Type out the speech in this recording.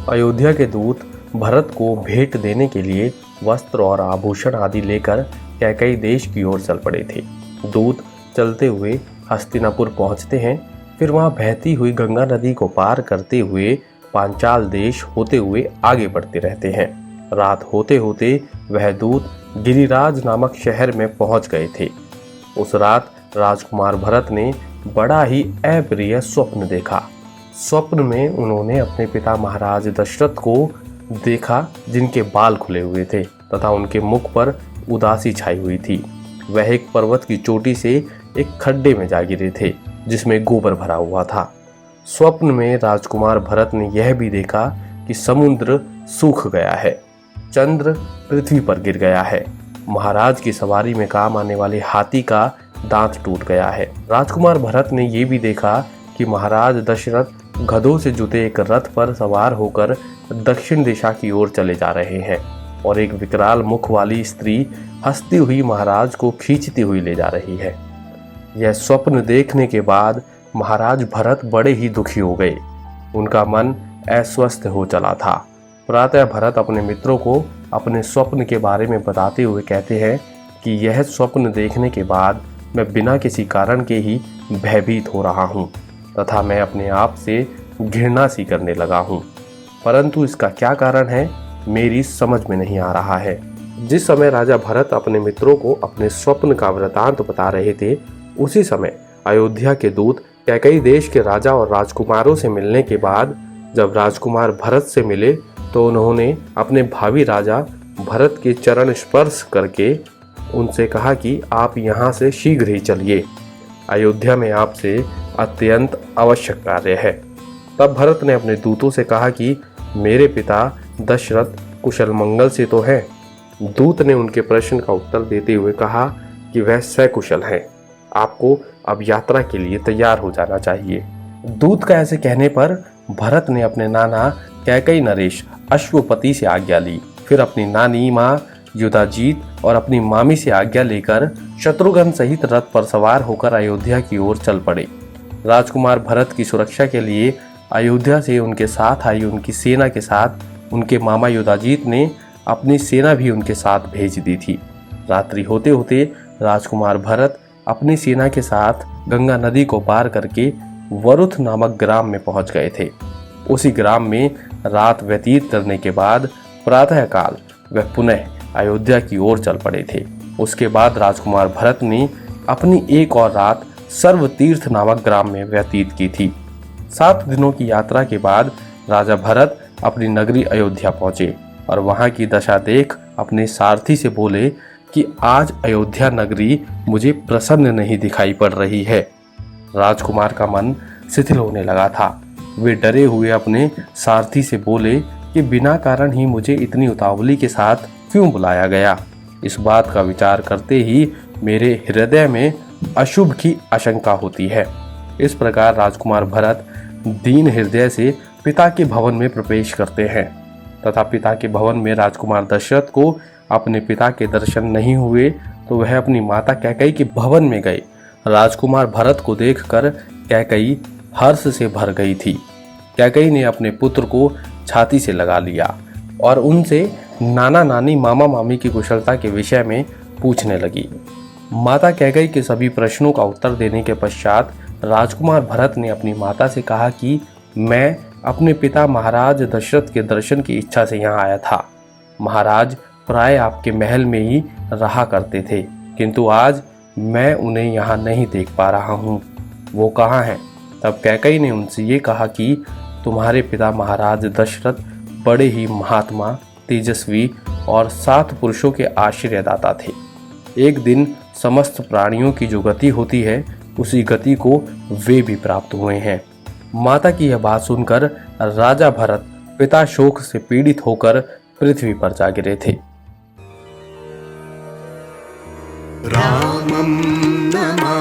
अयोध्या के दूत भरत को भेंट देने के लिए वस्त्र और आभूषण आदि लेकर कैकई देश की ओर चल पड़े थे। दूत चलते हुए हस्तिनापुर पहुंचते हैं, फिर वहां बहती हुई गंगा नदी को पार करते हुए पांचाल देश होते हुए आगे बढ़ते रहते हैं। रात होते होते वह दूत गिरिराज नामक शहर में पहुंच गए थे। उस रात राजकुमार भरत ने बड़ा ही अप्रिय स्वप्न देखा। स्वप्न में उन्होंने अपने पिता महाराज दशरथ को देखा, जिनके बाल खुले हुए थे तथा उनके मुख पर उदासी छाई हुई थी। वह एक पर्वत की चोटी से एक खड्डे में जा गिरे थे, जिसमें गोबर भरा हुआ था। स्वप्न में राजकुमार भरत ने यह भी देखा कि समुद्र सूख गया है, चंद्र पृथ्वी पर गिर गया है, महाराज की सवारी में काम आने वाले हाथी का दांत टूट गया है। राजकुमार भरत ने यह भी देखा कि महाराज दशरथ गधों से जुते एक रथ पर सवार होकर दक्षिण दिशा की ओर चले जा रहे हैं और एक विकराल मुख वाली स्त्री हंसती हुई महाराज को खींचती हुई ले जा रही है। यह स्वप्न देखने के बाद महाराज भरत बड़े ही दुखी हो गए। उनका मन अस्वस्थ हो चला था। प्रातः भरत अपने मित्रों को अपने स्वप्न के बारे में बताते हुए कहते हैं कि यह स्वप्न देखने के बाद मैं बिना किसी कारण के ही भयभीत हो रहा हूँ तथा मैं अपने आप से घृणा सी करने लगा हूँ, परंतु इसका क्या कारण है मेरी समझ में नहीं आ रहा है। जिस समय राजा भरत अपने मित्रों को अपने स्वप्न का वृतांत बता रहे थे, उसी समय अयोध्या के दूत कैकई देश के राजा और राजकुमारों से मिलने के बाद जब राजकुमार भरत से मिले तो उन्होंने अपने भावी राजा भरत के चरण स्पर्श करके उनसे कहा कि आप यहाँ से शीघ्र ही चलिए, अयोध्या में आपसे अत्यंत आवश्यक कार्य है। तब भरत ने अपने दूतों से कहा कि मेरे पिता दशरथ कुशल मंगल से तो हैं। दूत ने उनके प्रश्न का उत्तर देते हुए कहा कि वह सकुशल हैं, आपको अब यात्रा के लिए तैयार हो जाना चाहिए। दूत का ऐसे कहने पर भरत ने अपने नाना कैकई नरेश अश्वपति से आज्ञा ली, फिर अपनी नानी माँ युधाजीत और अपनी मामी से आज्ञा लेकर शत्रुघ्न सहित रथ पर सवार होकर अयोध्या की ओर चल पड़े। राजकुमार भरत की सुरक्षा के लिए अयोध्या से उनके साथ आई उनकी सेना के साथ उनके मामा युधाजीत ने अपनी सेना भी उनके साथ भेज दी थी। रात्रि होते होते राजकुमार भरत अपनी सेना के साथ गंगा नदी को पार करके वरुथ नामक ग्राम में पहुंच गए थे। उसी ग्राम में रात व्यतीत करने के बाद प्रातःकाल वह पुनः अयोध्या की ओर चल पड़े थे। उसके बाद राजकुमार भरत ने अपनी एक और रात सर्वतीर्थ नामक ग्राम में व्यतीत की थी। 7 दिनों की यात्रा के बाद राजा भरत अपनी नगरी अयोध्या पहुंचे और वहां की दशा देख अपने सारथी से बोले कि आज अयोध्या नगरी मुझे प्रसन्न नहीं दिखाई पड़ रही है। राजकुमार का मन शिथिल होने लगा था। वे डरे हुए अपने सारथी से बोले कि बिना कारण ही मुझे इतनी उतावली के साथ क्यों बुलाया गया। इस बात का विचार करते ही मेरे हृदय में अशुभ की आशंका होती है। इस प्रकार राजकुमार भरत दीन हृदय से पिता के भवन में प्रवेश करते हैं तथा पिता के भवन में राजकुमार दशरथ को अपने पिता के दर्शन नहीं हुए तो वह अपनी माता कैकई के भवन में गए। राजकुमार भरत को देखकर कैकई हर्ष से भर गई थी। कैकई ने अपने पुत्र को छाती से लगा लिया और उनसे नाना नानी मामा मामी की कुशलता के विषय में पूछने लगी। माता कैकई के सभी प्रश्नों का उत्तर देने के पश्चात राजकुमार भरत ने अपनी माता से कहा कि मैं अपने पिता महाराज दशरथ के दर्शन की इच्छा से यहाँ आया था। महाराज प्राय आपके महल में ही रहा करते थे, किंतु आज मैं उन्हें यहाँ नहीं देख पा रहा हूँ। वो कहाँ हैं? तब कैकई ने उनसे ये कहा कि तुम्हारे पिता महाराज दशरथ बड़े ही महात्मा, तेजस्वी और 7 पुरुषों के आश्रयदाता थे। एक दिन समस्त प्राणियों की जो गति होती है उसी गति को वे भी प्राप्त हुए हैं। माता की यह बात सुनकर राजा भरत पिता शोक से पीड़ित होकर पृथ्वी पर जा गिरे थे। रामं नमः